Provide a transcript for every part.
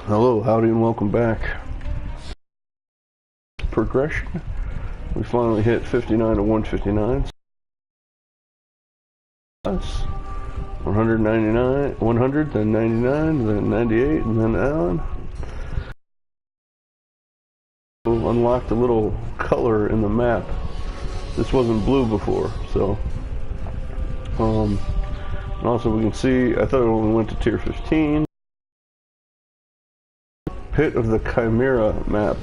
Hello, howdy, and welcome back. Progression. We finally hit 59 to 159. That's 199, 100, then 99, then 98, and then on. We'll unlock the little color in the map. This wasn't blue before, so. And also we can see, I thought it only went to tier 15. Pit of the Chimera map,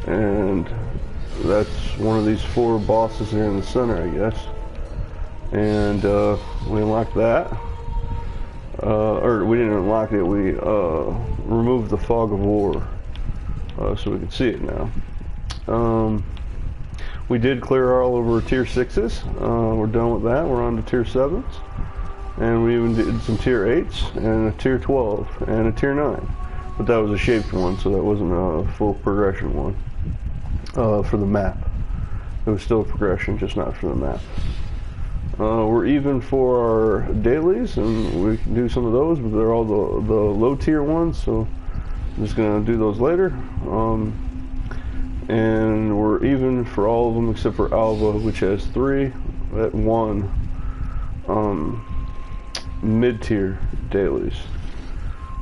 and that's one of these 4 bosses here in the center, I guess. And we unlocked that, or we didn't unlock it, we removed the fog of war, so we can see it now. We did clear all over tier 6s, we're done with that, we're on to tier 7s, and we even did some tier 8s, and a tier 12, and a tier 9. But that was a shaped one, so that wasn't a full progression one for the map. It was still a progression, just not for the map. We're even for our dailies, and we can do some of those, but they're all the low tier ones, so I'm just going to do those later. And we're even for all of them except for Alva, which has 3 at 1 mid-tier dailies.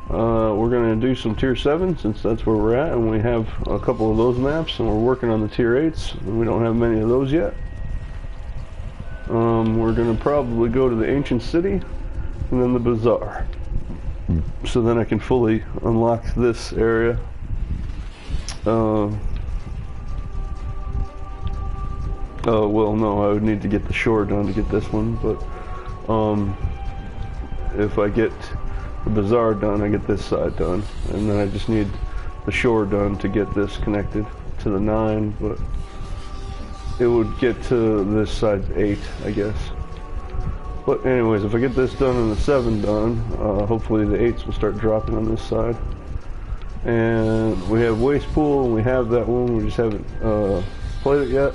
We're going to do some tier 7 since that's where we're at, and we have a couple of those maps, and we're working on the tier 8s, and we don't have many of those yet. We're going to probably go to the ancient city and then the bazaar, so then I can fully unlock this area. Well, no, I would need to get the shore done to get this one, but if I get the bazaar done, I get this side done, and then I just need the shore done to get this connected to the 9, but it would get to this side 8, I guess. But anyways, if I get this done and the 7 done, hopefully the 8s will start dropping on this side. And we have Waste Pool, and we have that one, we just haven't played it yet.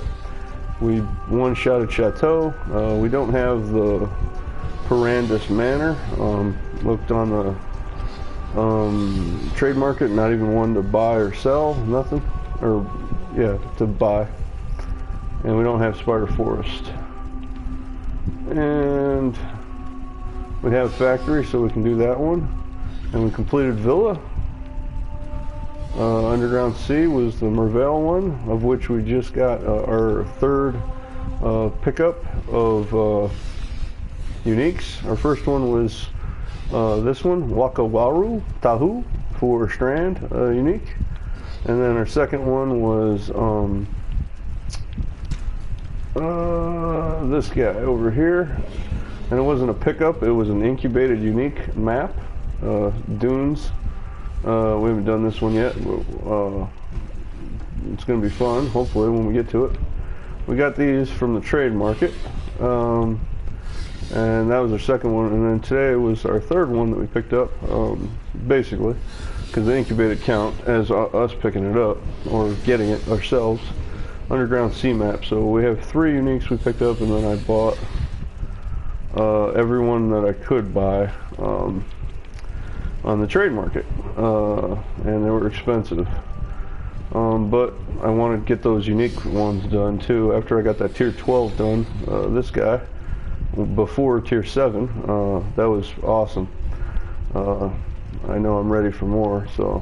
We one-shotted Chateau. We don't have the Perandus Manor. Looked on the trade market, not even one to buy or sell, nothing. Or, yeah, to buy. And we don't have Spider Forest. And we have Factory, so we can do that one. And we completed Villa. Underground Sea was the Mervale one, of which we just got our 3rd pickup of uniques. Our first one was this one, Wakawaru Tahu for Strand unique. And then our second one was this guy over here. And it wasn't a pickup, it was an incubated unique map, Dunes. We haven't done this one yet, but it's going to be fun, hopefully, when we get to it. We got these from the trade market, and that was our second one, and then today was our 3rd one that we picked up, basically, because the incubated count as us picking it up, or getting it ourselves, Underground Sea map. So we have 3 uniques we picked up, and then I bought every one that I could buy on the trade market, and they were expensive, but I wanted to get those unique ones done too after I got that tier 12 done, this guy, before tier 7. That was awesome. I know I'm ready for more, so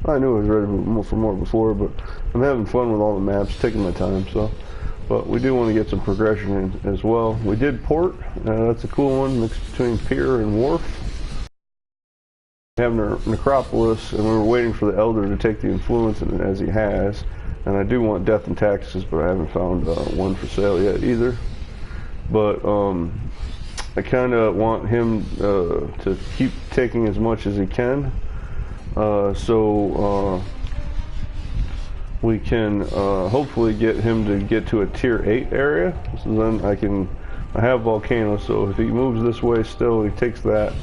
I knew I was ready for more before, but I'm having fun with all the maps, taking my time, so. But we do want to get some progression in as well. We did Port, that's a cool one, mixed between Pier and Wharf. We have Necropolis, and we were waiting for the Elder to take the influence in it, as he has. And I do want Death and Taxes, but I haven't found one for sale yet either. But I kind of want him to keep taking as much as he can, so we can hopefully get him to get to a tier 8 area. So then I have Volcano, so if he moves this way still, he takes that,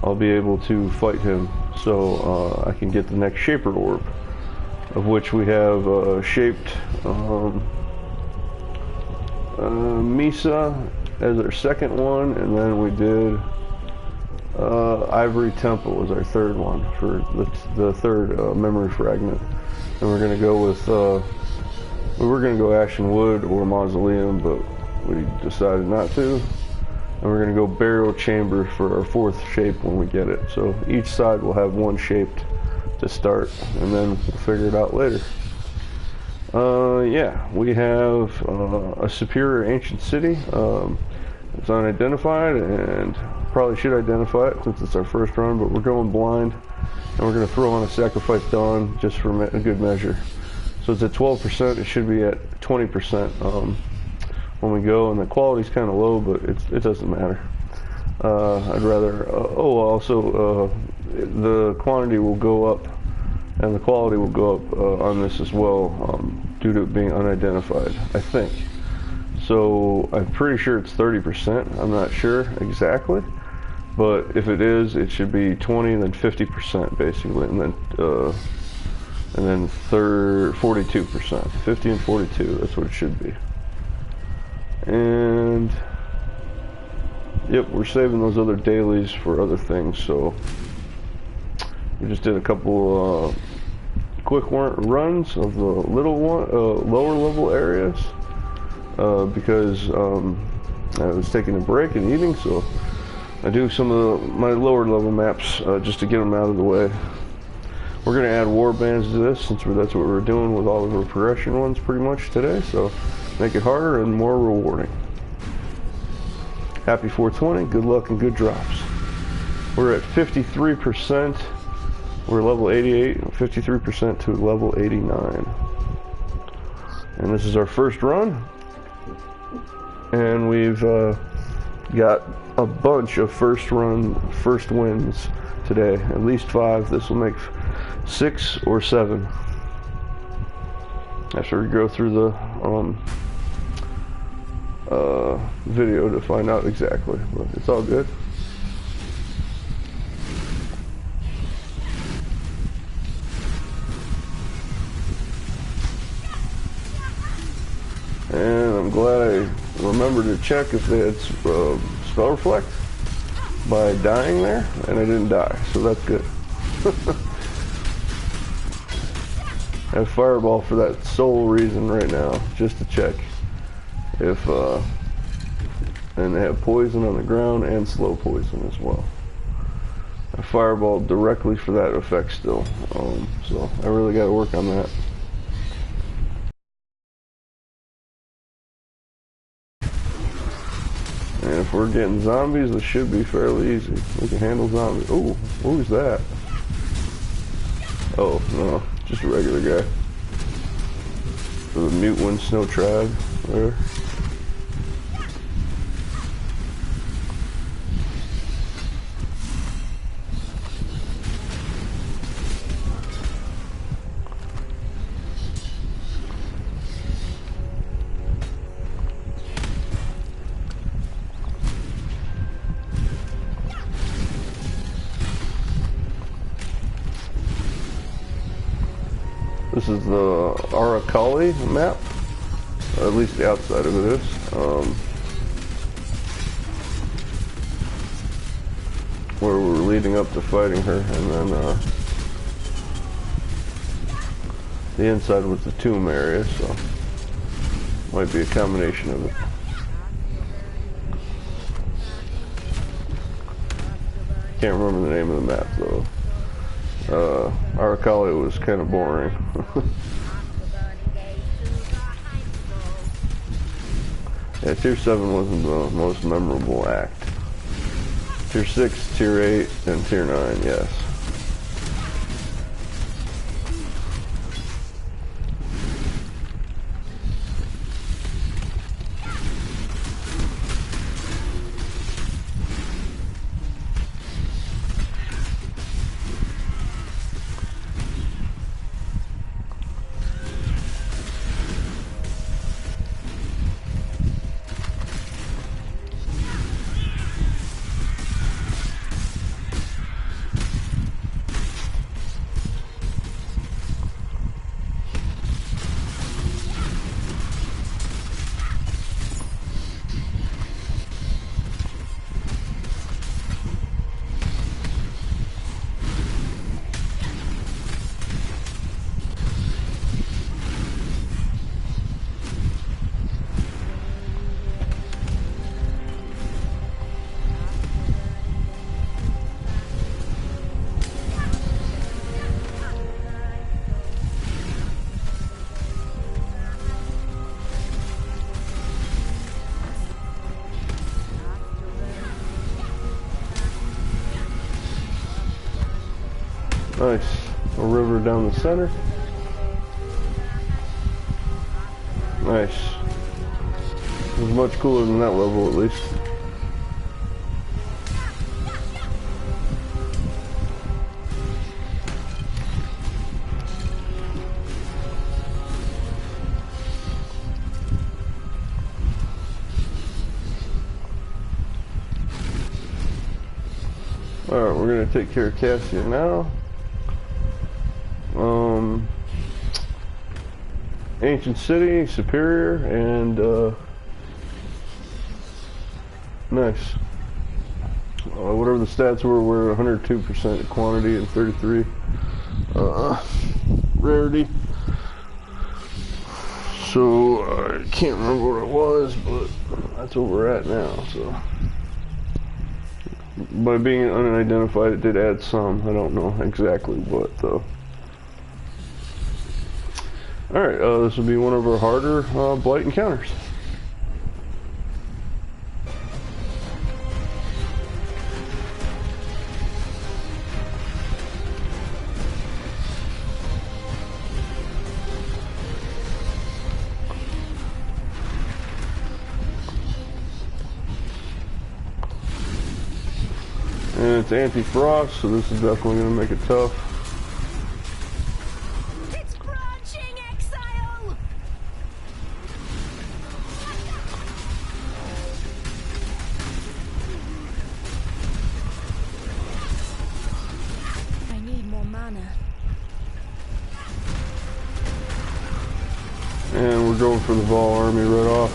I'll be able to fight him, so I can get the next Shaper Orb, of which we have shaped Misa as our second one, and then we did Ivory Temple was our third one for the third memory fragment. And we're going to go with, we were going to go Ashen Wood or Mausoleum, but we decided not to. And we're going to go Burial Chamber for our fourth shape when we get it. So each side will have one shaped to start, and then we'll figure it out later. Yeah, we have a Superior Ancient City. It's unidentified, and probably should identify it since it's our first run, but we're going blind, and we're going to throw on a Sacrifice Dawn just for a good measure. So it's at 12%, it should be at 20% when we go, and the quality's kind of low, but it doesn't matter. I'd rather, also the quantity will go up, and the quality will go up on this as well, due to it being unidentified, I think. So I'm pretty sure it's 30%. I'm not sure exactly, but if it is, it should be 20 and then 50% basically, and then 42%, 50 and 42. That's what it should be. And yep, we're saving those other dailies for other things. So we just did a couple quick runs of the little one, lower level areas. Because I was taking a break and eating, so I do some of my lower level maps just to get them out of the way. We're going to add war bands to this since that's what we're doing with all of our progression ones pretty much today, so make it harder and more rewarding. Happy 420, good luck and good drops. We're at 53%, we're level 88, 53% to level 89. And this is our first run. And we've got a bunch of first wins today, at least 5. This will make 6 or 7 after we go through the video to find out exactly, but it's all good. And I'm glad I remembered to check if they had spell reflect by dying there, and I didn't die, so that's good. I have Fireball for that sole reason right now, just to check if, and they have poison on the ground and slow poison as well. I Fireball directly for that effect still, so I really got to work on that. And if we're getting zombies, this should be fairly easy. We can handle zombies. Oh, who's that? Oh, no, just a regular guy. For the Mute Wind Snow Tribe there. This is the Arakali map, at least the outside of it is. Where we're leading up to fighting her, and then the inside was the tomb area, so might be a combination of it. Can't remember the name of the map though. Arakali was kind of boring. Yeah, Tier 7 wasn't the most memorable act. Tier 6, Tier 8, and Tier 9, yes. Nice. A river down the center. Nice. It was much cooler than that level, at least. Alright, we're gonna take care of Cassia now. Ancient City, Superior, and nice. Whatever the stats were, we're 102% quantity and 33 rarity. So I can't remember what it was, but that's where we're at now. So by being unidentified, it did add some. I don't know exactly what though. Alright, this will be one of our harder blight encounters. And it's anti-frost, so this is definitely going to make it tough. It's branching exile. I need more mana. And we're going for the Vol army right off,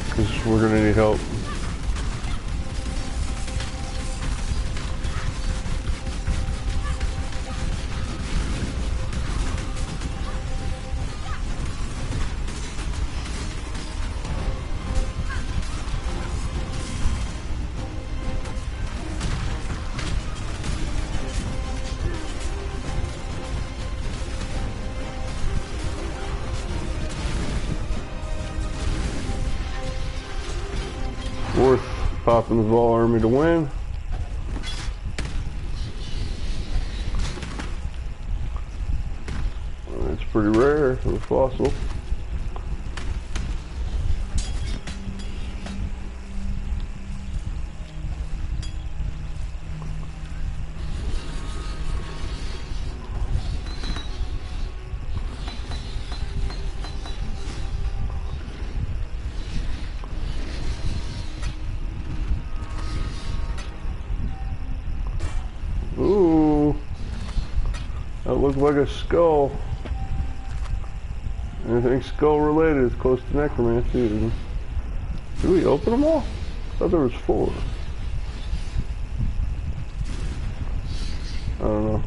because we're going to need help. Worth popping the Vol army to win. It's pretty rare for the fossil. Ooh, that looked like a skull. Anything skull related is close to necromancy. Did we open them all? I thought there was 4. I don't know.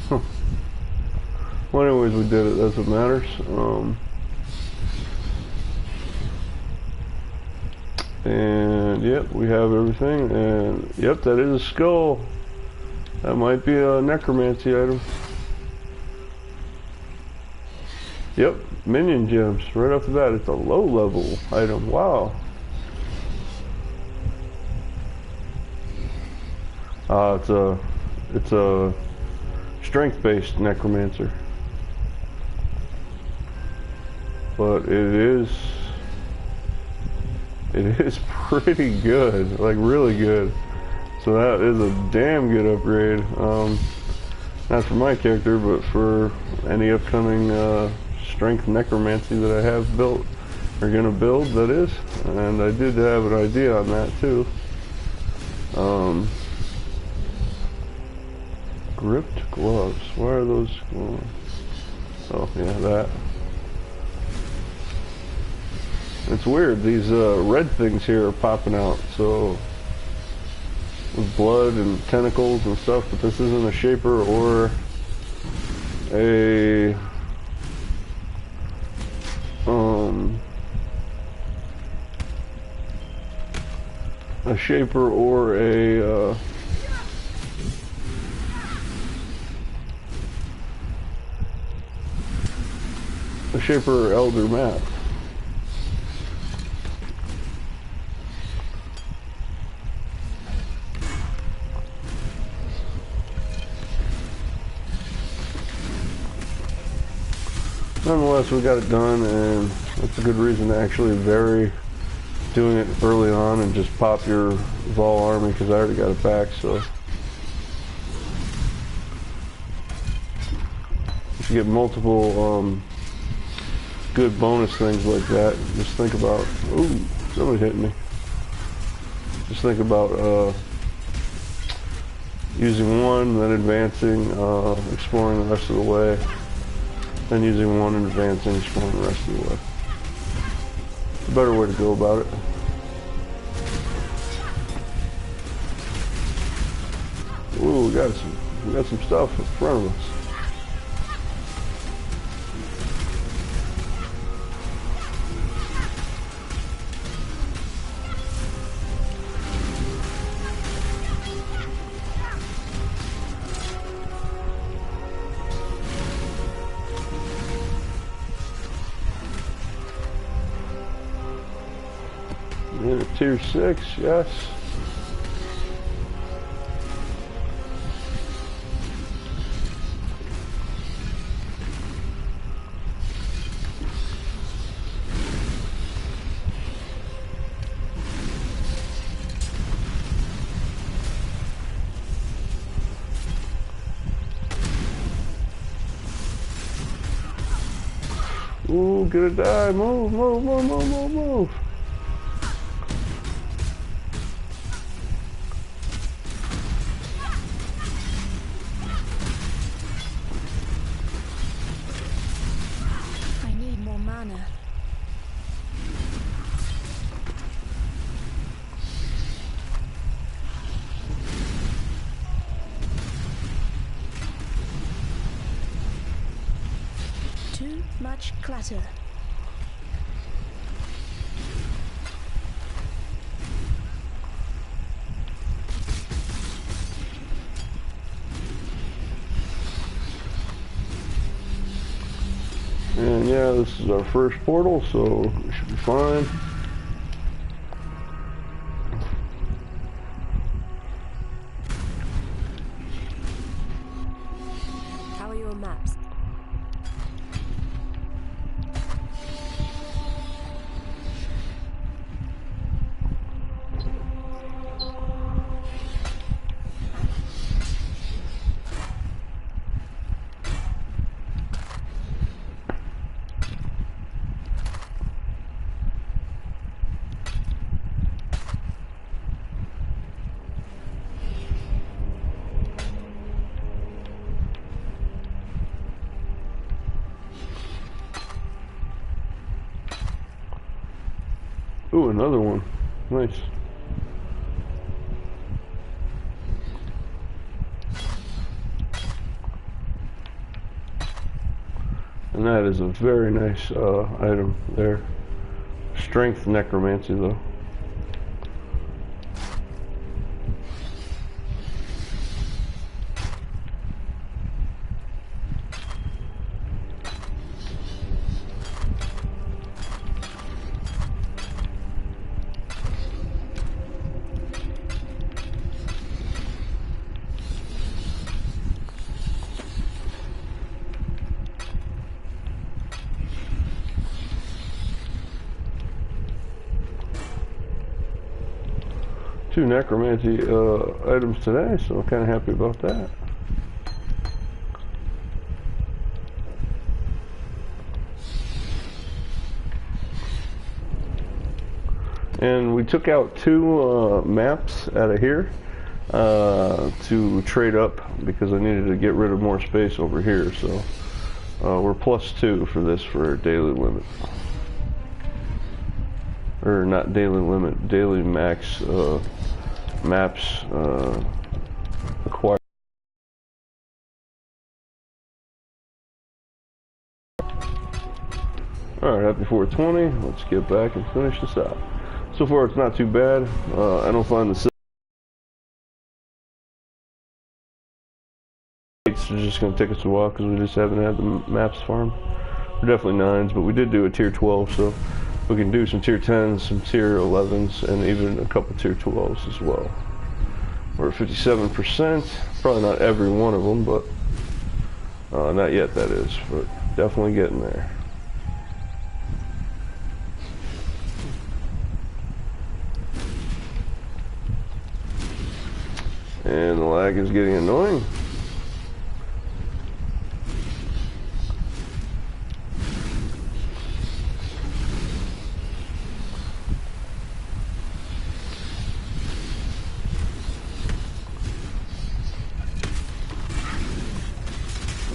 Huh. Well, anyways, we did it. That's what matters. And yep, we have everything, and yep, that is a skull. That might be a necromancy item. Yep, minion gems, right off the bat. It's a low level item, wow. It's a strength based necromancer. But it is pretty good, like really good. So that is a damn good upgrade. Not for my character, but for any upcoming strength necromancy that I have built, or gonna build, that is. And I did have an idea on that too. Gripped gloves. Why are those gloves? Oh yeah, that. It's weird, these red things here are popping out, so with blood and tentacles and stuff, but this isn't a shaper or a shaper or a shaper or elder map. nonetheless, we got it done, and that's a good reason to actually vary doing it early on and just pop your Vol army, because I already got it back. So if you get multiple good bonus things like that, just think about, ooh, somebody hit me. Just think about using one, then advancing, exploring the rest of the way, then using one and advancing, exploring the rest of the way. It's a better way to go about it. Ooh, we got some stuff in front of us. Tier 6, yes. Ooh, get a die. Move, move, move, move, move, move. Too much clutter. And yeah, this is our first portal, so we should be fine. How are your maps? Ooh, another one. Nice. And that is a very nice item there. Strength necromancy, though. Two necromancy items today, so I'm kind of happy about that. And we took out two maps out of here to trade up because I needed to get rid of more space over here. So we're +2 for this for daily limit. Or not daily limit, daily max maps acquired. Alright, happy 420. Let's get back and finish this out. So far it's not too bad. I don't find the it's just going to take us a while because we just haven't had the maps farmed. We're definitely 9s, but we did do a tier 12, so we can do some tier 10s, some tier 11s, and even a couple tier 12s as well. We're at 57%. Probably not every one of them, but not yet, that is. But definitely getting there. And the lag is getting annoying.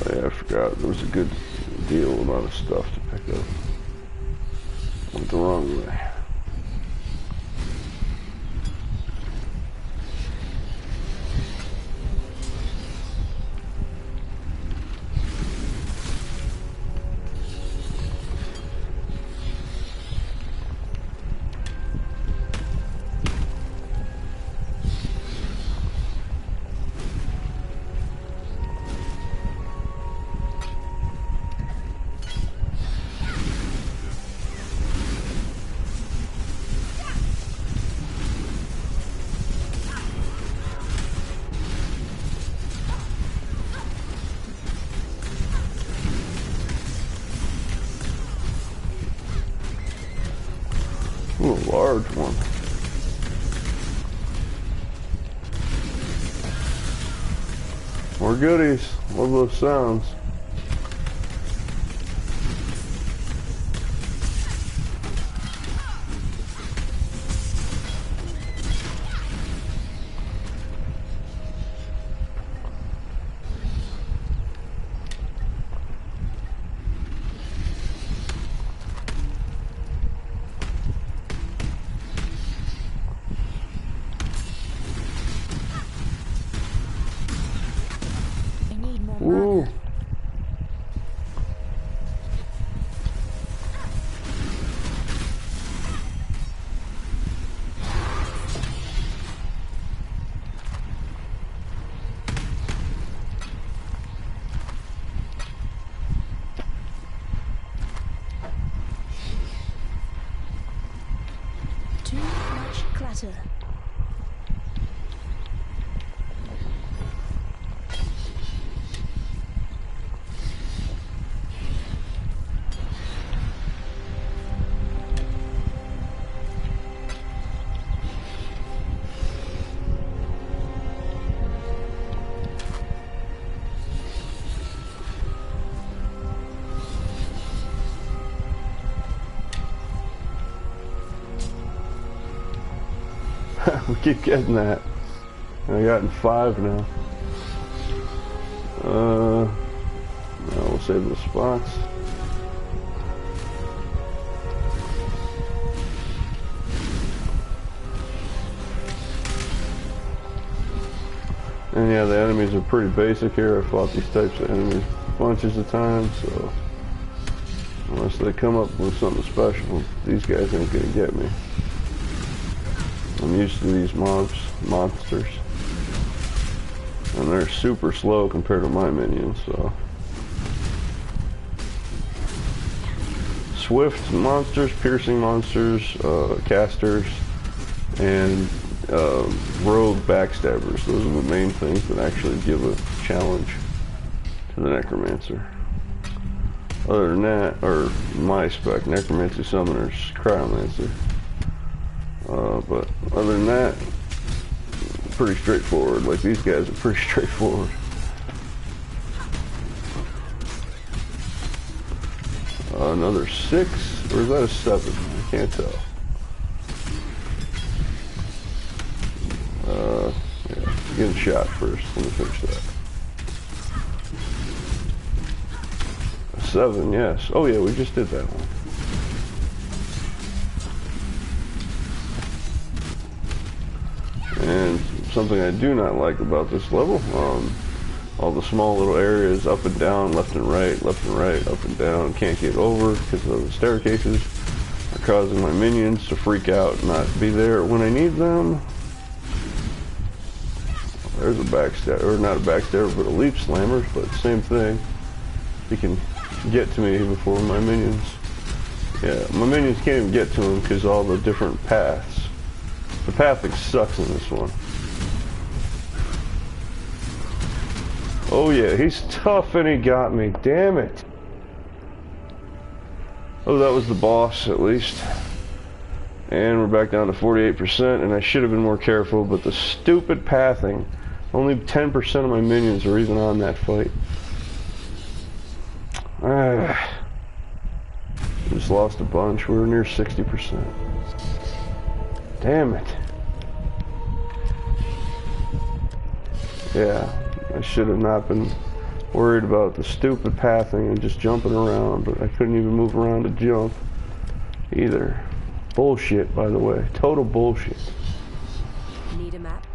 Oh yeah, I forgot. There was a good deal amount of stuff to pick up. Went the wrong way. Ooh, a large one. More goodies. Love those sounds. Ooh. Too much clatter. We keep getting that. I got 5 now. Now we'll save the spots. And yeah, the enemies are pretty basic here. I fought these types of enemies bunches of times, so unless they come up with something special, these guys ain't gonna get me. I'm used to these monsters, and they're super slow compared to my minions, so. Swift monsters, piercing monsters, casters, and rogue backstabbers. Those are the main things that actually give a challenge to the necromancer. Other than that, or my spec, necromancy, summoners, cryomancer. But other than that, pretty straightforward. Like, these guys are pretty straightforward. Another 6, or is that a 7? I can't tell. Yeah, getting shot first. Let me finish that. A 7, yes. Oh yeah, we just did that one. And something I do not like about this level, all the small little areas up and down, left and right, up and down, can't get over because of the staircases are causing my minions to freak out and not be there when I need them. There's a backstabber, or not a backstabber, but a leap slammer, but same thing. He can get to me before my minions. Yeah, my minions can't even get to him because all the different paths. The pathing sucks in this one. Oh yeah, he's tough and he got me. Damn it. Oh, that was the boss at least. And we're back down to 48%, and I should have been more careful, but the stupid pathing Only 10% of my minions are even on that fight. Just lost a bunch. We were near 60%. Damn it. Yeah, I should have not been worried about the stupid pathing and just jumping around, but I couldn't even move around to jump either. Bullshit, by the way. Total bullshit. Need a map?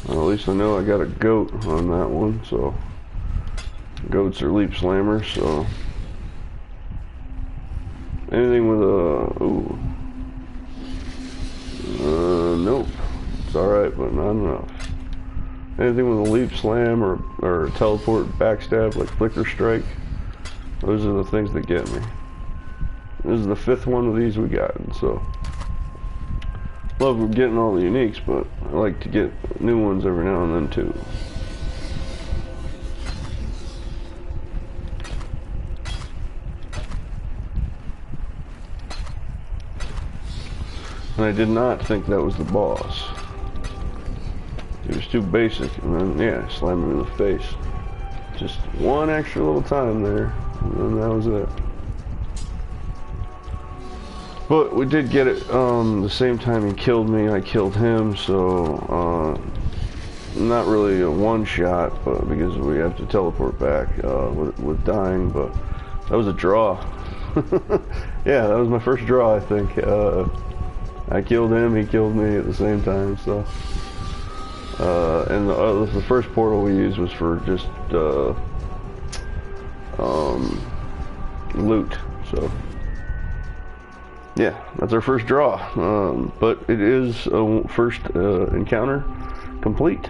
Well, at least I know I got a goat on that one, so goats are leap slammers, so anything with a nope, it's alright, but not enough. Anything with a leap slam or teleport backstab like flicker strike, those are the things that get me. This is the 5th one of these we gotten, so love getting all the uniques, but I like to get new ones every now and then too. And I did not think that was the boss. It was too basic, and then, yeah, slammed him in the face. Just one extra little time there, and then that was it. But we did get it, the same time he killed me, I killed him, so, not really a one-shot, but because we have to teleport back, with dying, but that was a draw. Yeah, that was my first draw, I think. I killed him, he killed me at the same time, so. And the first portal we used was for just, loot, so. Yeah, that's our first draw, but it is a first encounter complete,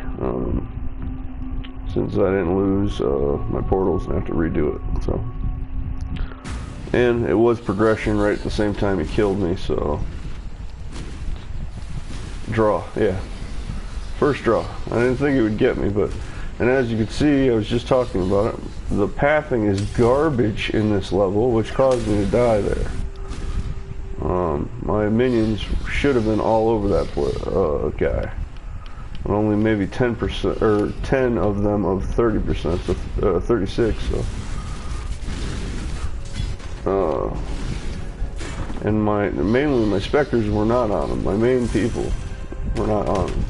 since I didn't lose my portals and have to redo it, so. And it was progression right at the same time he killed me, so. Draw, yeah. First draw. I didn't think it would get me, but, and as you can see, I was just talking about it, the pathing is garbage in this level, which caused me to die there. My minions should have been all over that guy. And only maybe 10% or 10 of them of 30%, so 36. So, and mainly my specters were not on them. My main people were not on them.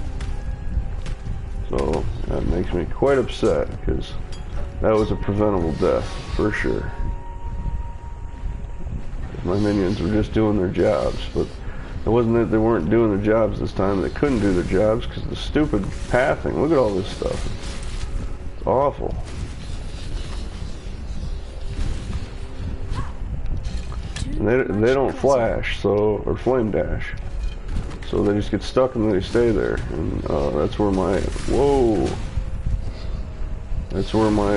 So that makes me quite upset because that was a preventable death for sure. My minions were just doing their jobs, but it wasn't that they weren't doing their jobs this time. They couldn't do their jobs because the stupid pathing. Look at all this stuff. It's awful. And they don't flash, so, or flame dash. So they just get stuck and they stay there. And that's where my, whoa. That's where my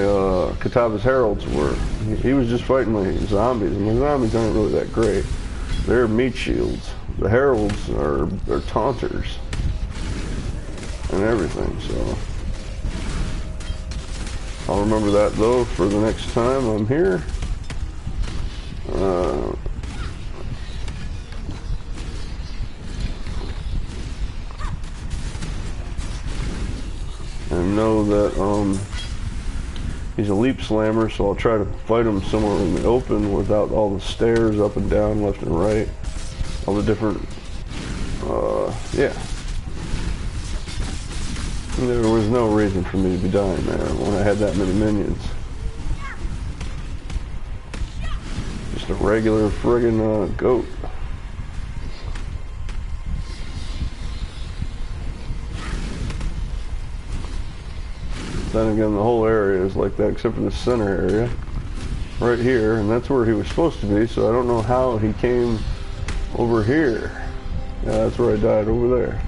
Kataba's Heralds were. He was just fighting my zombies, and my zombies aren't really that great. They're meat shields. The Heralds are taunters and everything, so. I'll remember that though for the next time I'm here. And know that he's a leap slammer, so I'll try to fight him somewhere in the open without all the stairs up and down, left and right. All the different, yeah. There was no reason for me to be dying there when I had that many minions. Just a regular friggin' goat. Then again, the whole area is like that except for the center area right here, and that's where he was supposed to be, so I don't know how he came over here. Yeah, that's where I died, over there.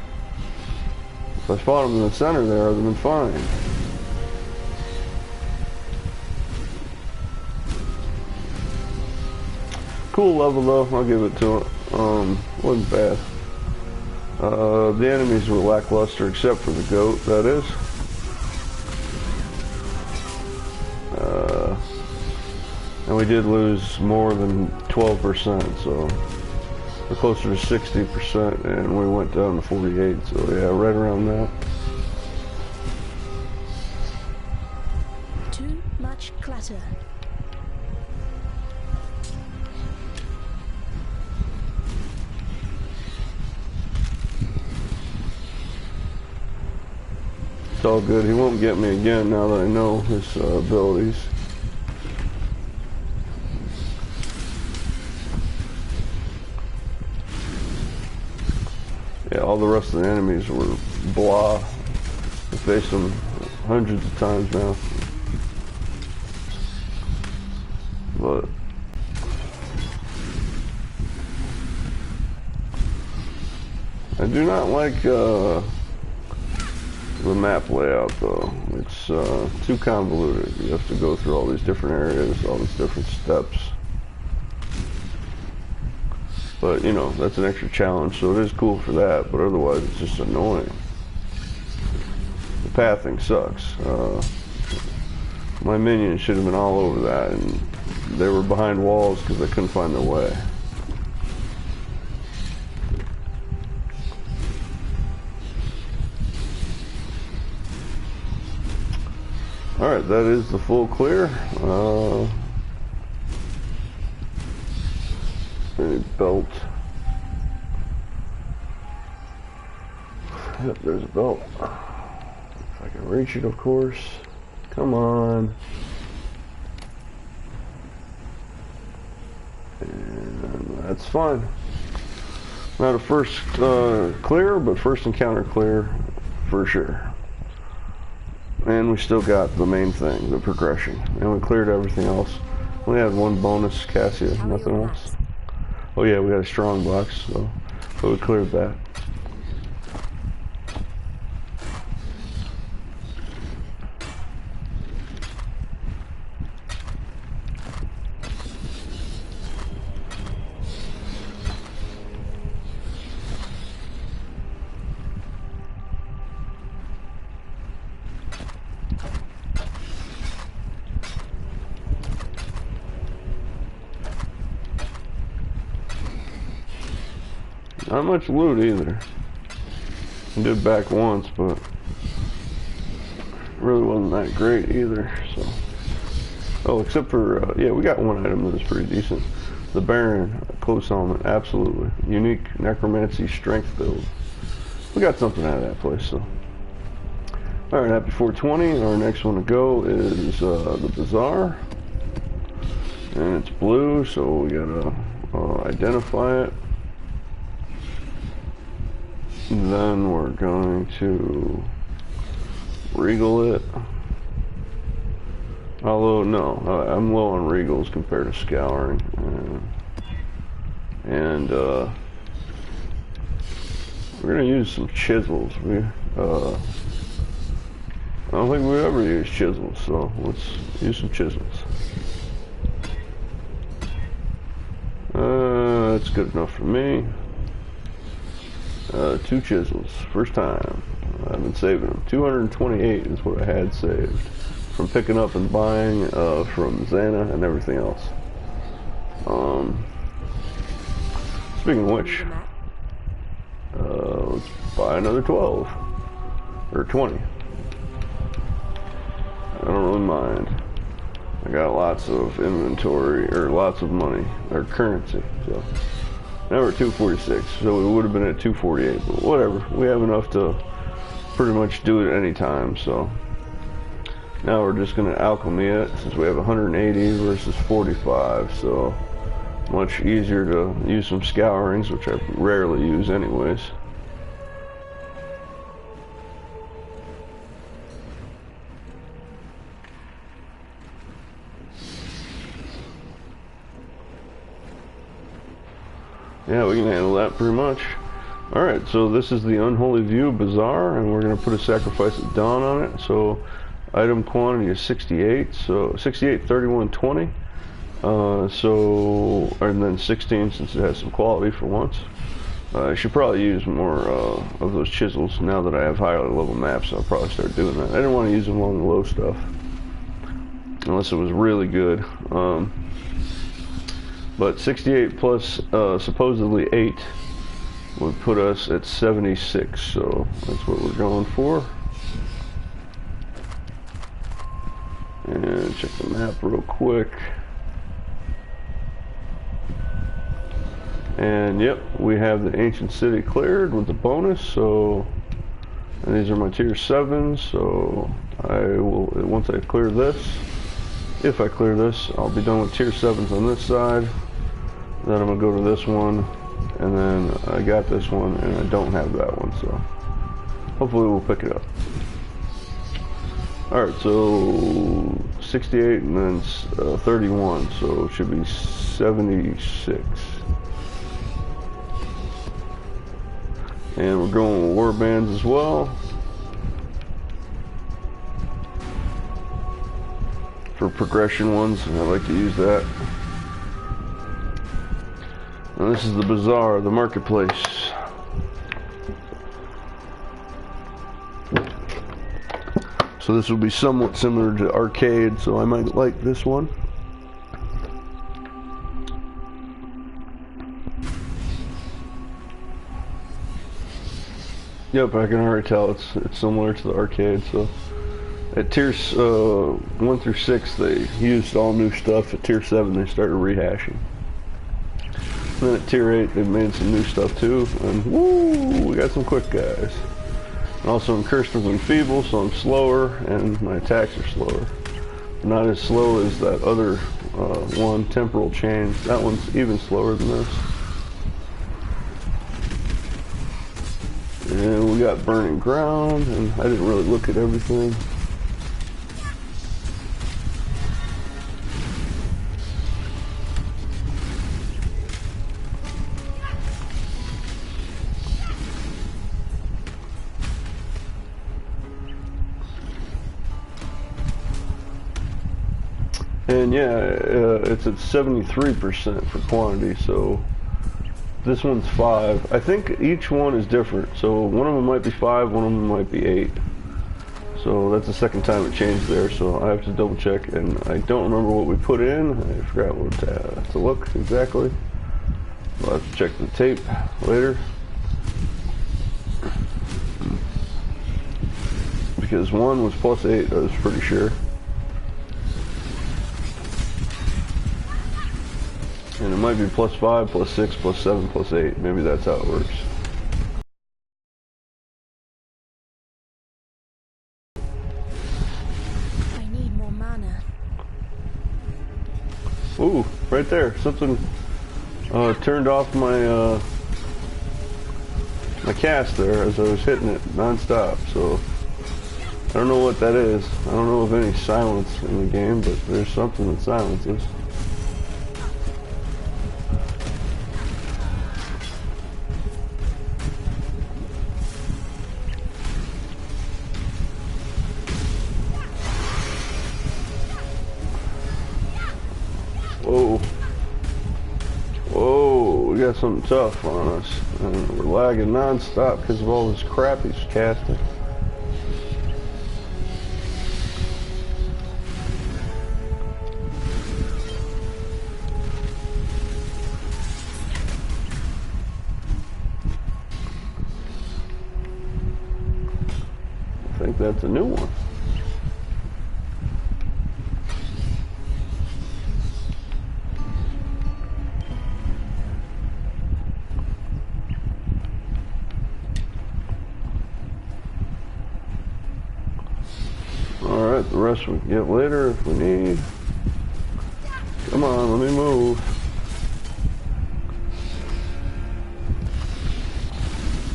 If I fought him in the center there, I'd have been fine. Cool level though, I'll give it to him. Wasn't bad. The enemies were lackluster except for the goat, that is. And we did lose more than 12%, so we're closer to 60%, and we went down to 48, so yeah, right around that. Too much clutter. It's all good. He won't get me again now that I know his abilities. Yeah, all the rest of the enemies were blah. I faced them hundreds of times now. But I do not like the map layout though. It's too convoluted. You have to go through all these different areas, all these different steps. But, you know, that's an extra challenge, so it is cool for that, but otherwise it's just annoying. The pathing sucks. My minions should have been all over that, and they were behind walls because they couldn't find their way. Alright, that is the full clear. A belt. Yep, there's a belt. If I can reach it, of course. Come on. And that's fine. Not a first clear, but first encounter clear for sure. And we still got the main thing, the progression. And we cleared everything else. We had one bonus Cassia, nothing else. Oh yeah, we got a strong box, so but we cleared that. Not much loot either. I did back once, but it really wasn't that great either. So, oh, except for yeah, we got one item that was pretty decent. The Baron close helmet, absolutely unique necromancy strength build. We got something out of that place. So, all right, happy 420. Our next one to go is the Bazaar, and it's blue, so we gotta identify it. Then we're going to regal it. Although, no, I'm low on regals compared to scouring. And we're going to use some chisels. I don't think we ever used chisels, so let's use some chisels. That's good enough for me. 2 chisels, first time. I've been saving them. 228 is what I had saved from picking up and buying from Xana and everything else. Speaking of which, let's buy another 12 or 20. I don't really mind. I got lots of inventory or lots of money or currency, so. Now we're at 246, so we would have been at 248, but whatever. We have enough to pretty much do it at any time, so. Now we're just going to alchemy it, since we have 180 versus 45, so much easier to use some scourings, which I rarely use anyways. Yeah, we can handle that pretty much. Alright, so this is the Unholy View Bazaar, and we're going to put a Sacrifice at Dawn on it. So, item quantity is 68, so 68, 31, 20. And then 16 since it has some quality for once. I should probably use more of those chisels now that I have higher level maps. I'll probably start doing that. I didn't want to use them on the low stuff. unless it was really good. But 68 plus supposedly 8 would put us at 76, so that's what we're going for. And check the map real quick. And yep, we have the ancient city cleared with the bonus, so and these are my tier 7s, so I will, once I clear this, if I clear this, I'll be done with tier 7s on this side. Then I'm going to go to this one, and then I got this one, and I don't have that one, so hopefully we'll pick it up. Alright, so 68 and then 31, so it should be 76. And we're going with war bands as well. For progression ones, I like to use that. And this is the bazaar, the marketplace. So this will be somewhat similar to arcade, so I might like this one. Yep, I can already tell it's similar to the arcade. So at tiers 1 through 6, they used all new stuff. At tier 7, they started rehashing. And then at tier 8, they made some new stuff too. And woo, we got some quick guys. And also I'm cursed with enfeeble, so I'm slower, and my attacks are slower. Not as slow as that other one, temporal change. That one's even slower than this. And we got burning ground, and I didn't really look at everything. And yeah, it's at 73% for quantity, so this one's 5. I think each one is different, so one of them might be 5, one of them might be 8. So that's the second time it changed there, so I have to double check, and I don't remember what we put in. I forgot what to look exactly. I'll have to check the tape later. Because one was plus 8, I was pretty sure. And it might be plus 5, plus 6, plus 7, plus 8. Maybe that's how it works. I need more mana. Ooh, right there. Something turned off my my cast there as I was hitting it non-stop. So I don't know what that is. I don't know of any silence in the game, but there's something that silences. Whoa. Whoa, we got something tough on us. And we're lagging non-stop because of all this crap he's casting. I think that's a new one. Alright, the rest we can get later if we need. Come on, let me move.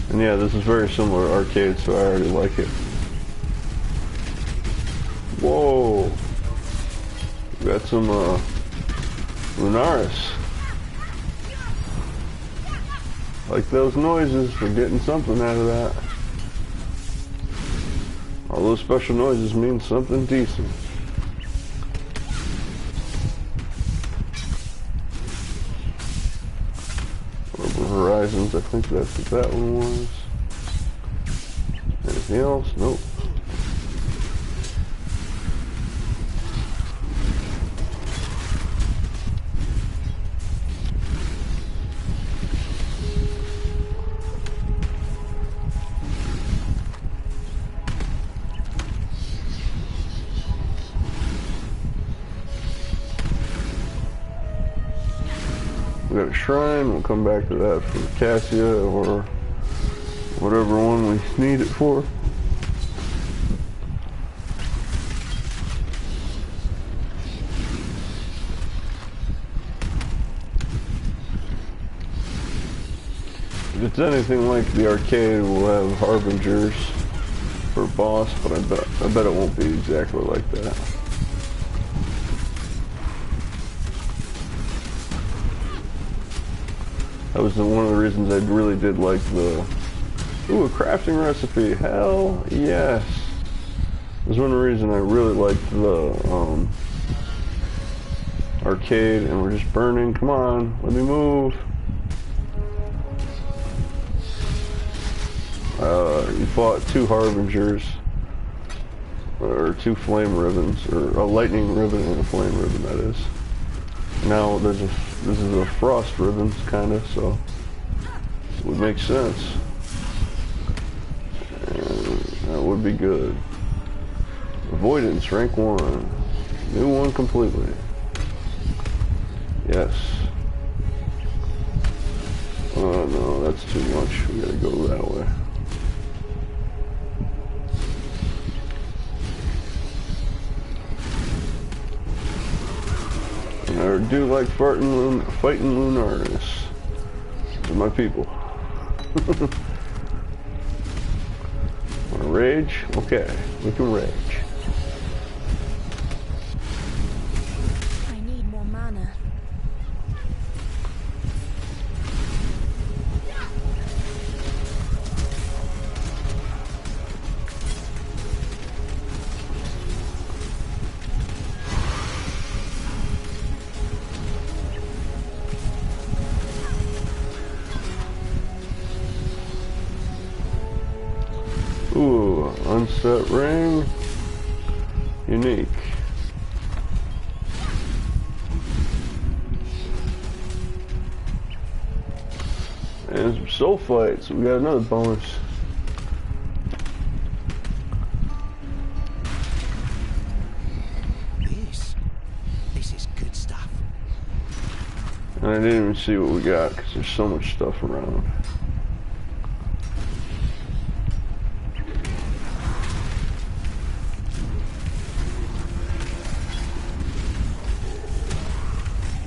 And yeah, this is very similar to arcade, so I already like it. Whoa! We got some Lunaris. Like those noises, we're getting something out of that. All those special noises mean something decent. Orbital Horizons, I think that's what that one was. Anything else? Nope. We got a shrine. We'll come back to that for Cassia or whatever one we need it for. If it's anything like the arcade, we'll have harbingers for boss, but I bet it won't be exactly like that. That was one of the reasons I really did like the... Ooh, a crafting recipe. Hell yes. It was one reason I really liked the arcade, and we're just burning. Come on, let me move. You fought 2 harbingers, or 2 flame ribbons, or a lightning ribbon and a flame ribbon, that is. Now this is a frost ribbon, kinda, so it would make sense. And that would be good. Avoidance, rank 1. New one completely. Yes. Oh no, that's too much. We gotta go that way. I do like fighting Lunaris. Those are my people. Wanna rage? Okay, we can rage. I need more mana. Ooh, unset ring. Unique. And some soul fights. We got another bonus. This is good stuff. And I didn't even see what we got because there's so much stuff around.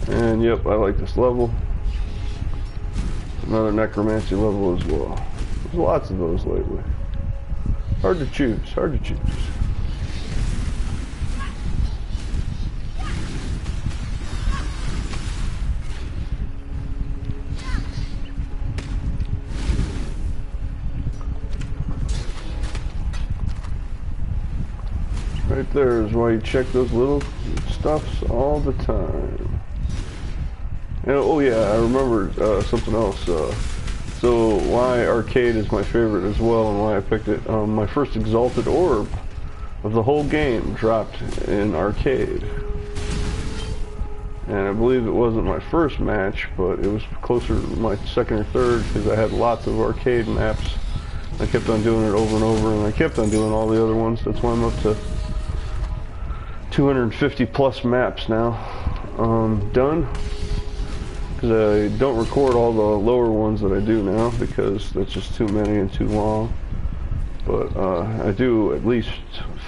And yep, I like this level. Another necromancy level as well. There's lots of those lately. Hard to choose, hard to choose. Right there is why you check those little stuffs all the time. And, oh yeah, I remembered something else. So why arcade is my favorite as well, and why I picked it. My first exalted orb of the whole game dropped in arcade, and I believe it wasn't my first match, but it was closer to my second or third because I had lots of arcade maps. I kept on doing it over and over, and I kept on doing all the other ones. That's why I'm up to 250 plus maps now. Done. Because I don't record all the lower ones that I do now because that's just too many and too long. But I do at least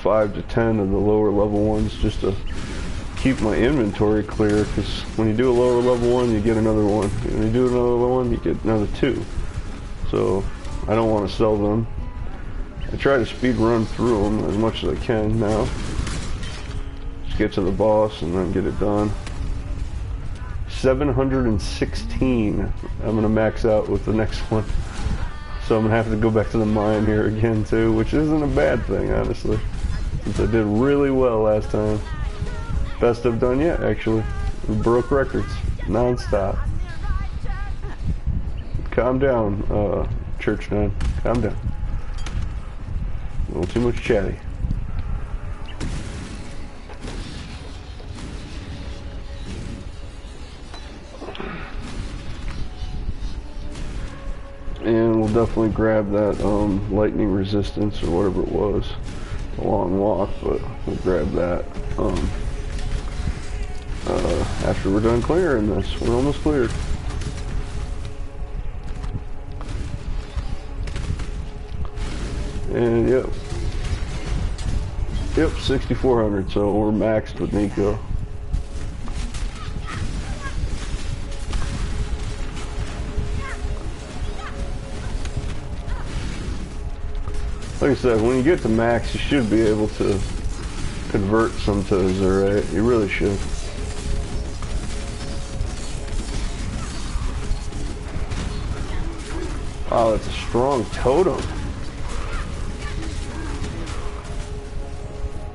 5 to 10 of the lower level ones just to keep my inventory clear, because when you do a lower level one, you get another one. When you do another one, you get another 2. So I don't want to sell them. I try to speed run through them as much as I can now. Just get to the boss and then get it done. 716 I'm gonna max out with the next one, so I'm gonna have to go back to the mine here again too, which isn't a bad thing honestly, since I did really well last time. Best I've done yet, actually. We broke records non-stop. Calm down, Church 9, calm down. A little too much chatty. And we'll definitely grab that lightning resistance or whatever it was. A long walk, but we'll grab that after we're done clearing this. We're almost cleared. And yep, 6,400. So we're maxed with Nico. Like I said, when you get to max, you should be able to convert some to Azurite. You really should. Wow, that's a strong totem.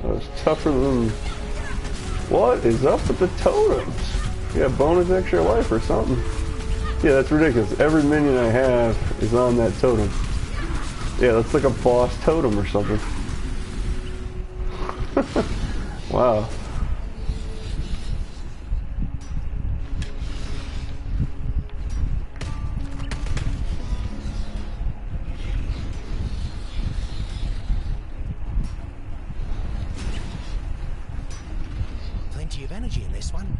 That's tougher than... What is up with the totems? Yeah, bonus extra life or something. Yeah, that's ridiculous. Every minion I have is on that totem. Yeah, that's like a boss totem or something. Wow. Plenty of energy in this one,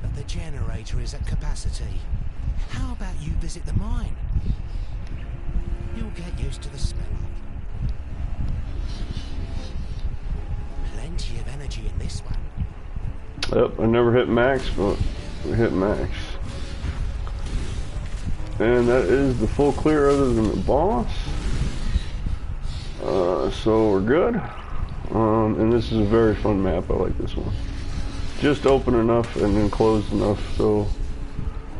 but the generator is at capacity. How about you visit the mine? You'll get used to the smell. Plenty of energy in this one. Yep, I never hit max, but we hit max. And that is the full clear other than the boss. So we're good. And this is a very fun map. I like this one. Just open enough and then closed enough, so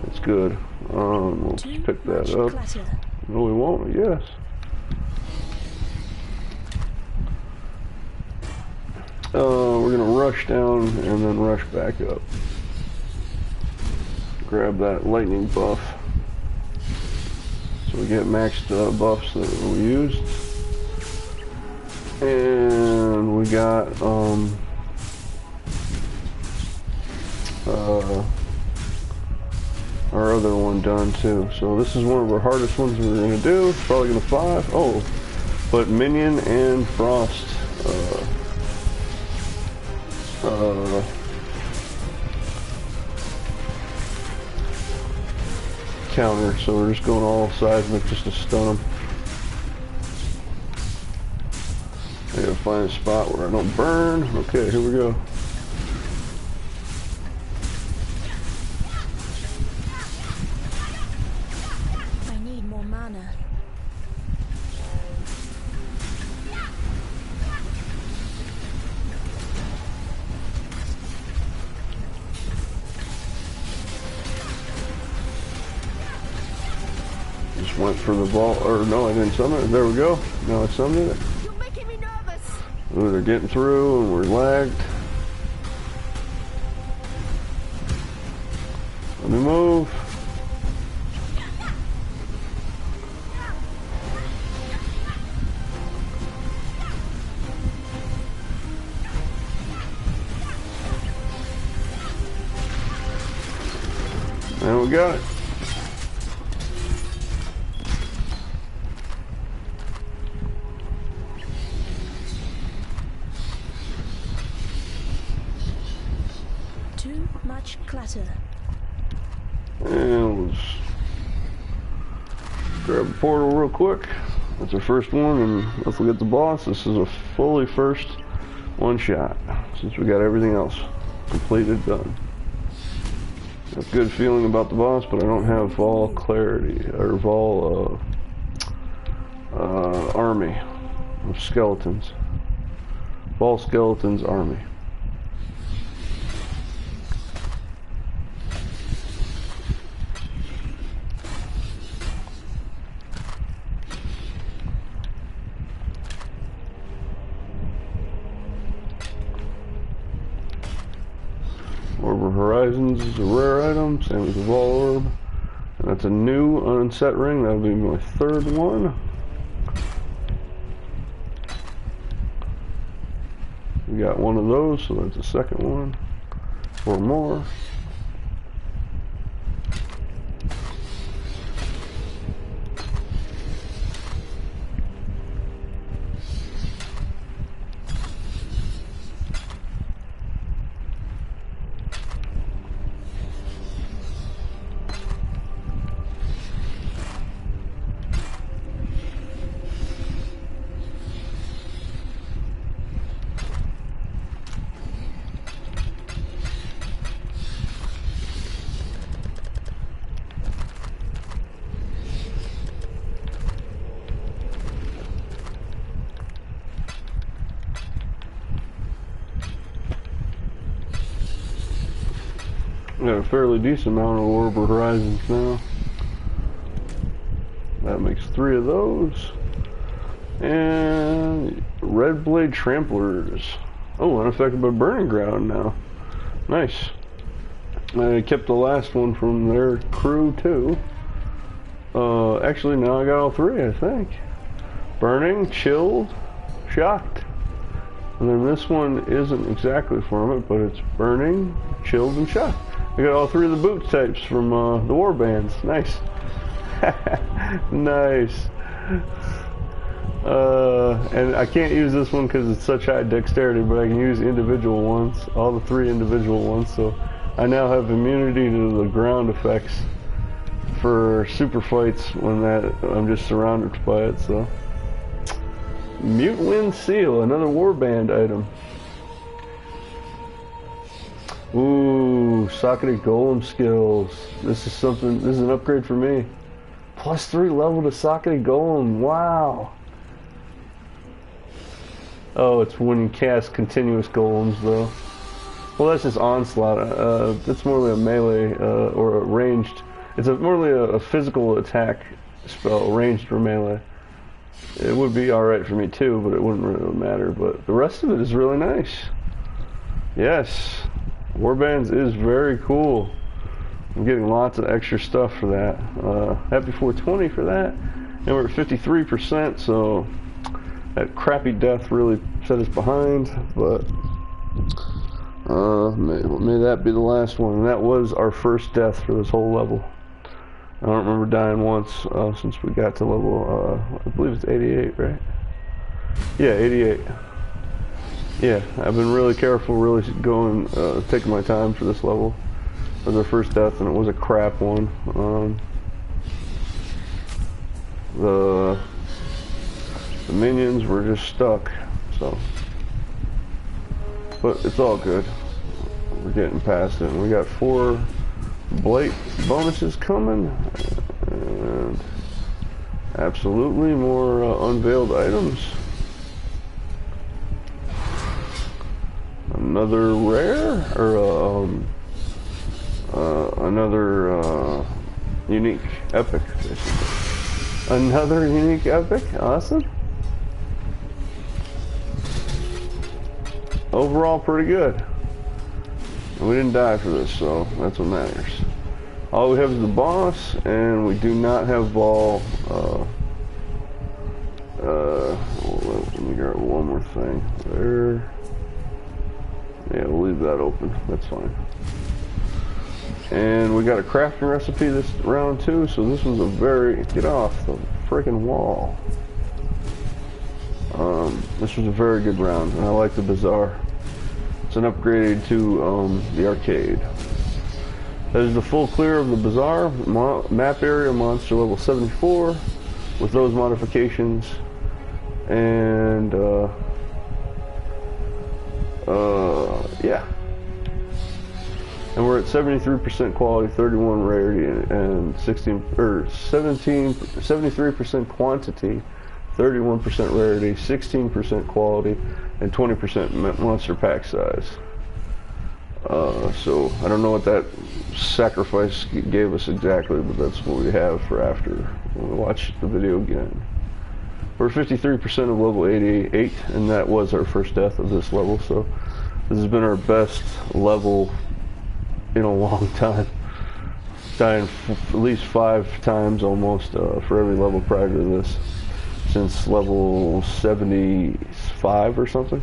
it's good. We'll just pick that up. No, we won't. Yes. We're gonna rush down and then rush back up. Grab that lightning buff, so we get maxed buffs that we used, and we got our other one done too. So this is one of our hardest ones we're gonna do. It's probably gonna 5. Oh, but minion and frost counter. So we're just going all seismic just to stun them. I gotta find a spot where I don't burn. Okay, here we go. Went for the ball, or no, I didn't summon it. There we go. Now I summoned it. You're making me nervous. Ooh, they're getting through and we're lagged. Let me move. And we got it. Too much clutter. And we'll just grab a portal real quick. That's our first one, and let's look at the boss. This is a fully first one shot, since we got everything else completed, done. I have a good feeling about the boss, but I don't have Vol clarity, or Vol army of skeletons. Vol skeletons army. Orb of Horizons is a rare item, same as the Vol Orb. And that's a new unset ring, that'll be my third one. We got one of those, so that's the second one. 4 more. Got a fairly decent amount of orb horizons now. That makes 3 of those. And red blade tramplers. Oh, unaffected by burning ground now. Nice. I kept the last one from their crew too. Actually, now I got all 3, I think. Burning, chilled, shocked. And then this one isn't exactly from it, but it's burning, chilled, and shocked. I got all 3 of the boot types from the warbands. Nice. Nice. And I can't use this one because it's such high dexterity, but I can use individual ones, all the 3 individual ones, so I now have immunity to the ground effects for super fights when I'm just surrounded by it, so. Mute Wind Seal, another warband item. Ooh, Sockety Golem skills. This is an upgrade for me. +3 level to Sockety Golem, wow. Oh, it's when you cast continuous golems though. Well, that's just onslaught. That's more like a melee or a ranged. It's more like a physical attack spell, ranged or melee. It would be alright for me too, but it wouldn't really matter. But the rest of it is really nice. Yes, warbands is very cool. I'm getting lots of extra stuff for that. Happy 420 for that, and we're at 53%. So that crappy death really set us behind, but may that be the last one. And that was our first death for this whole level. I don't remember dying once since we got to level, I believe it's 88, right? Yeah, 88. Yeah, I've been really careful, really going, taking my time for this level. It was our first death, and it was a crap one. The minions were just stuck, so. But it's all good. We're getting past it. And we got 4 Blight bonuses coming, and absolutely more unveiled items. Another rare, or another unique epic, basically. Another unique epic, awesome. Overall, pretty good. We didn't die for this, so that's what matters. All we have is the boss, and we do not have Vol. Let me grab one more thing. There. Yeah, we'll leave that open. That's fine. And we got a crafting recipe this round too, so this was a very... Get off the freaking wall. This was a very good round, and I like the Bazaar. It's an upgrade to the arcade. That is the full clear of the Bazaar. Map area monster level 74 with those modifications. And yeah. And we're at 73% quality, 31 rarity, and 73% quantity, 31% rarity, 16% quality, and 20% monster pack size. So I don't know what that sacrifice gave us exactly, but that's what we have for after when we watch the video again. We're 53% of level 88, and that was our first death of this level, so this has been our best level in a long time. Dying at least 5 times almost for every level prior to this, since level 75 or something.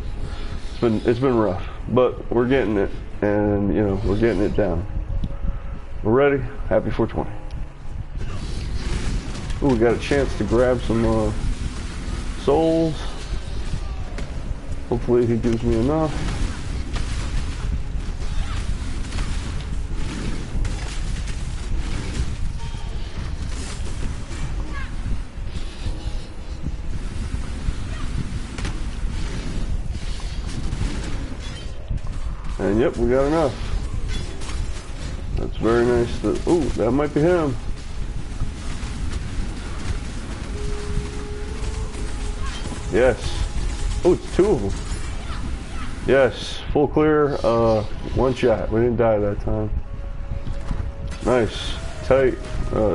It's been rough, but we're getting it, and you know, we're getting it down. We're ready. Happy 420. Ooh, we got a chance to grab some souls. Hopefully he gives me enough. And yep, we got enough. That's very nice. Ooh, that might be him. Yes. Oh, it's 2 of them. Yes, full clear, 1 shot. We didn't die that time. Nice, tight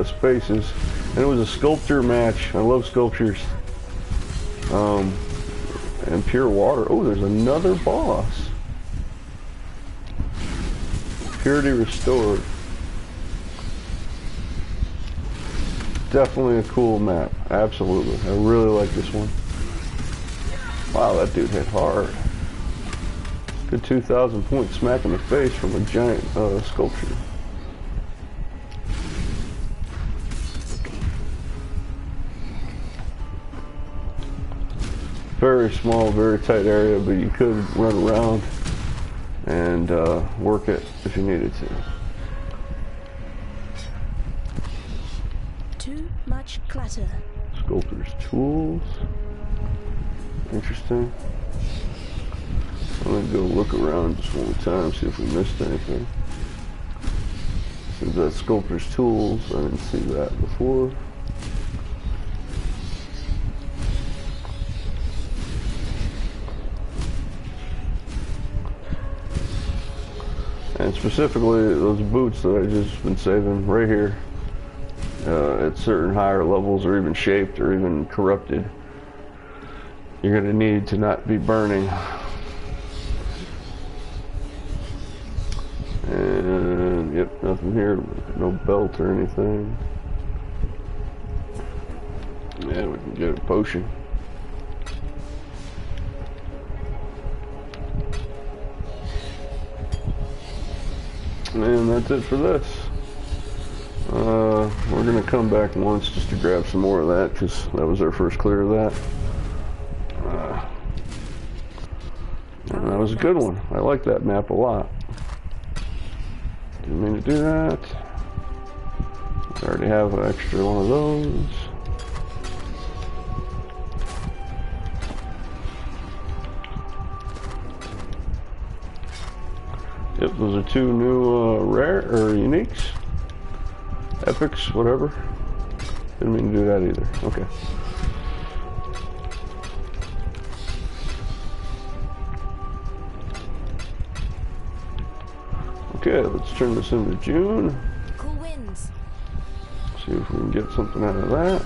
spaces. And it was a sculpture match. I love sculptures. And pure water. Oh, there's another boss. Purity restored. Definitely a cool map. Absolutely. I really like this one. Wow, that dude hit hard. Good 2,000 point smack in the face from a giant sculpture. Very small, very tight area, but you could run around and work it if you needed to. Too much clutter. Sculptor's tools. Interesting. I'm gonna go look around just one more time, see if we missed anything. Since that sculptor's tools, I didn't see that before. And specifically those boots that I just been saving right here, at certain higher levels, or even shaped or even corrupted, you're gonna need to not be burning. And yep, nothing here, no belt or anything. Yeah, we can get a potion. And that's it for this. We're gonna come back once just to grab some more of that, because that was our first clear of that. And that was a good one. I like that map a lot. Didn't mean to do that. I already have an extra one of those. Yep, those are two new rare or uniques, epics, whatever. Didn't mean to do that either. Okay. Okay, let's turn this into June. Cool winds. See if we can get something out of that.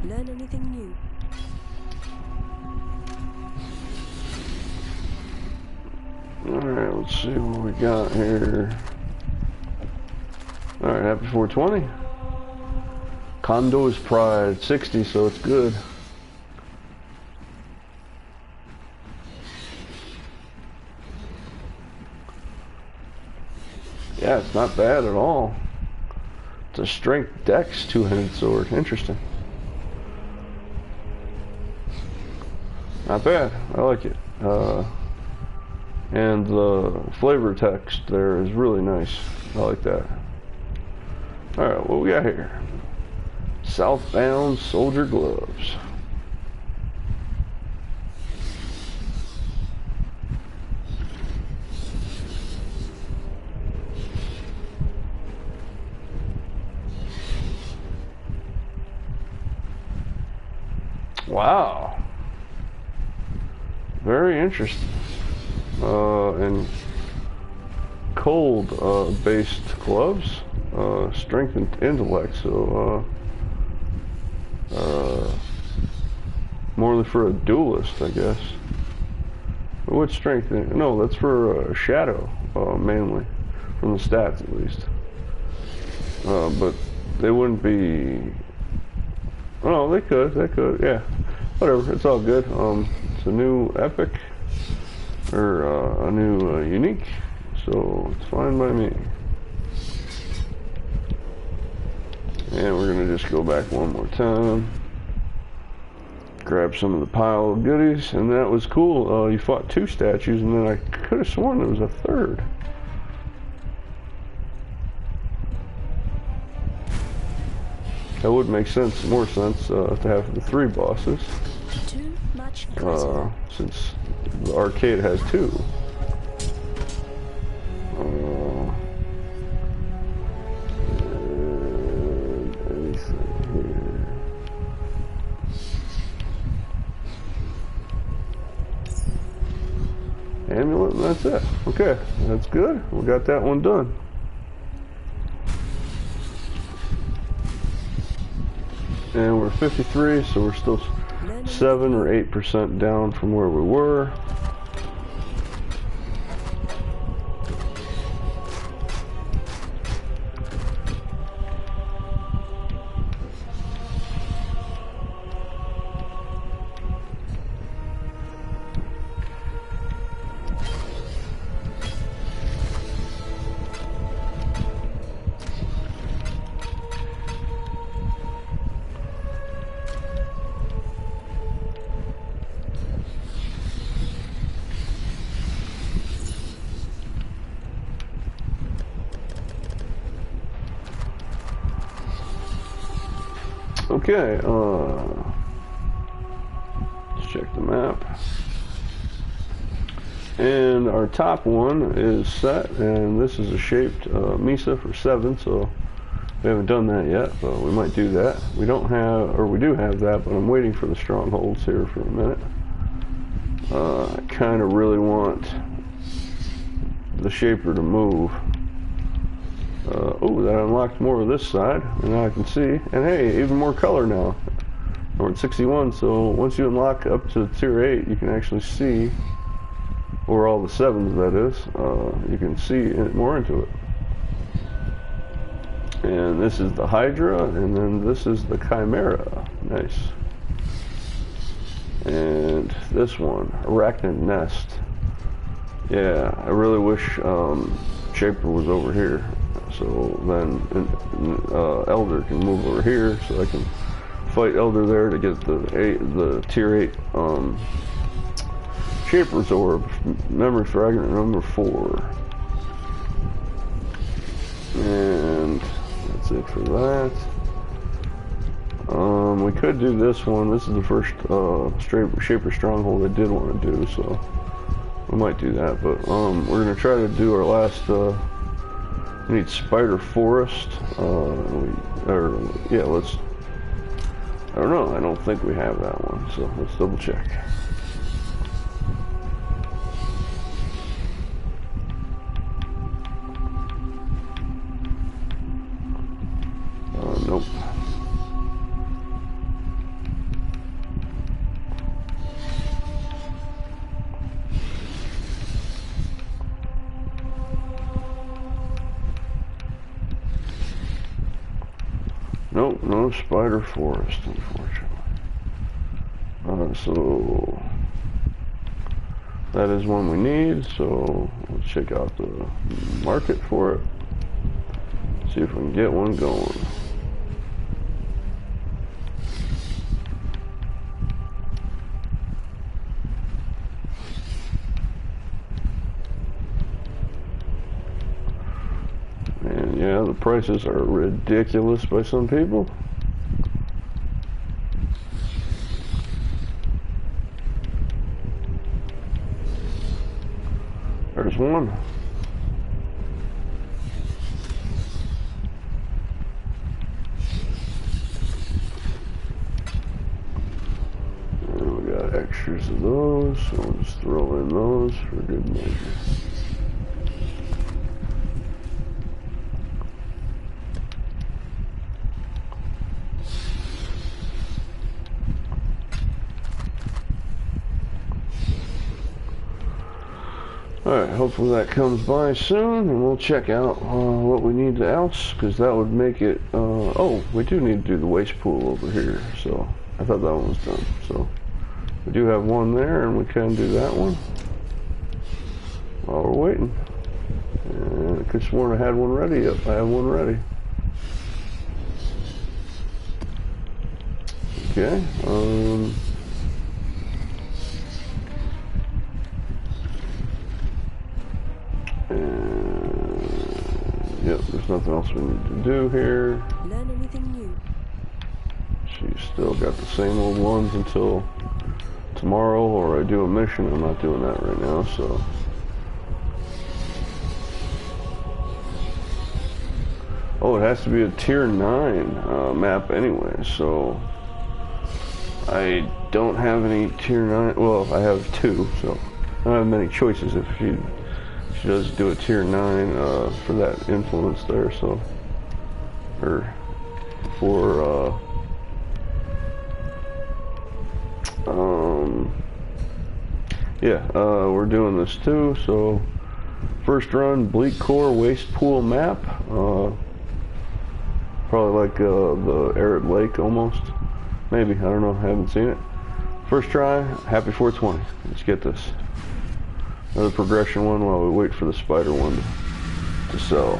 Learn anything new? Alright, let's see what we got here. Alright, happy 420. Condo's Pride, 60, so it's good. Yeah, it's not bad at all. It's a strength dex two-handed sword. Interesting. Not bad. I like it. And the flavor text there is really nice. I like that. Alright, what we got here? Southbound Soldier Gloves. Wow. Very interesting. And cold based gloves, strength and intellect, so more for a duelist, I guess. What strength? No, that's for shadow, mainly, from the stats at least. But they wouldn't be. Oh, they could, yeah. Whatever, it's all good. It's a new epic, or a new unique, so it's fine by me. And we're gonna just go back one more time, grab some of the pile of goodies, and that was cool. You fought two statues, and then I could have sworn there was a third. That would make sense, more sense, to have the three bosses. Too much clutter. Since the arcade has two. it. Okay, that's good. We got that one done. And we're 53, so we're still 7 or 8% down from where we were. Okay, let's check the map. And our top one is set, and this is a shaped Mesa for 7, so we haven't done that yet, but we might do that. We don't have, or we do have that, but I'm waiting for the strongholds here for a minute. I kind of really want the shaper to move. Oh, that unlocked more of this side, and now I can see. And hey, even more color now. We're at 61, so once you unlock up to tier 8, you can actually see, or all the 7s that is, you can see more into it. And this is the Hydra, and then this is the Chimera. Nice. And this one, Arachnid Nest. Yeah, I really wish Shaper was over here. So then Elder can move over here, so I can fight Elder there to get the tier 8 Shaper's Orb, Memory Fragment number 4. And that's it for that. We could do this one. This is the first Shaper Stronghold I did want to do, so we might do that. But we're going to try to do our last... we need Spider Forest. Yeah, let's... I don't know. I don't think we have that one, so let's double check. Nope. Nope, no Spider Forest, unfortunately. So that is one we need, so let's check out the market for it. See if we can get one going. And yeah, the prices are ridiculous by some people. There's one. And we got extras of those, so we'll just throw in those for good measure. Alright, hopefully that comes by soon, and we'll check out what we need else, because that would make it, oh, we do need to do the waste pool over here, so I thought that one was done. So we do have one there, and we can do that one while we're waiting. And I could have sworn I had one ready. Yep, I have one ready. Okay, yep, there's nothing else we need to do here. Learn anything new? She's still got the same old ones until tomorrow, or I do a mission. I'm not doing that right now, so. Oh, it has to be a tier 9 map anyway, so I don't have any tier 9. Well, I have 2, so I don't have many choices. If you She does do a tier 9 for that influence there, so, or for yeah, we're doing this too. So first run, Bleak Core Waste Pool map, probably like the Arid Lake almost, maybe, I don't know, I haven't seen it. First try, happy 420. Let's get this. Another progression one while we wait for the spider one to sell.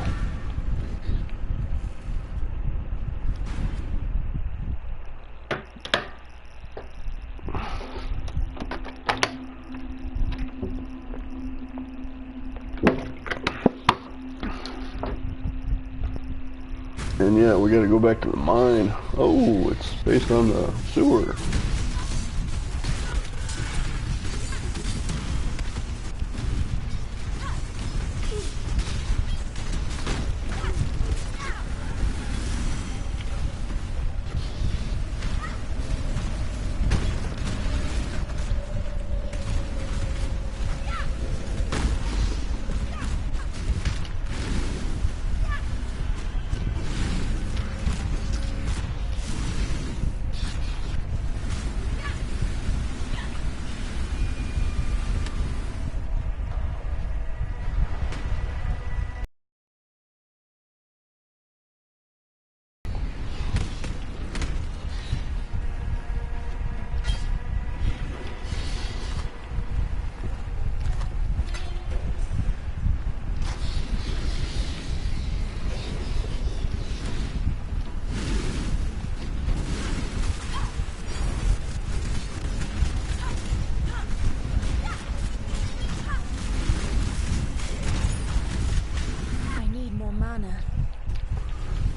And yeah, we gotta go back to the mine. Oh, it's based on the sewer.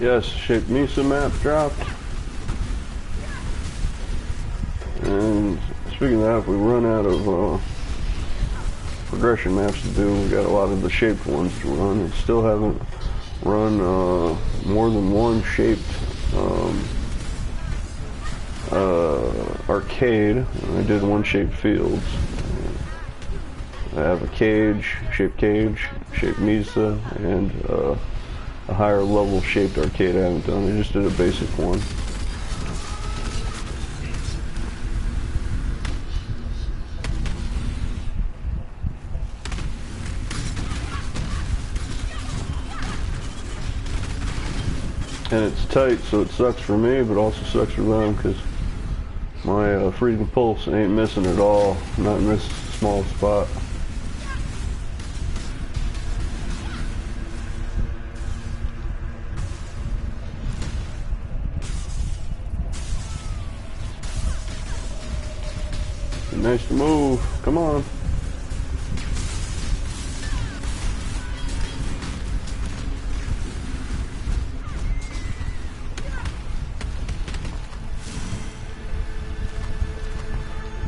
Yes, Shape Mesa map dropped. And speaking of that, if we run out of progression maps to do, we got a lot of the shaped ones to run. We still haven't run more than one shaped arcade. I did one shaped fields. I have a cage, shaped Mesa, and a higher level shaped arcade I haven't done. I just did a basic one. And it's tight, so it sucks for me, but also sucks for them, because my freezing pulse ain't missing at all. Not missing a small spot. Nice to move. Come on.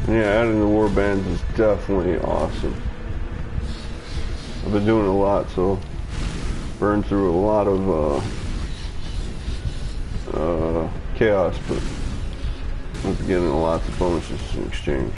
Yeah, adding the war bands is definitely awesome. I've been doing a lot, so burned through a lot of chaos, but I'm getting lots of bonuses in exchange.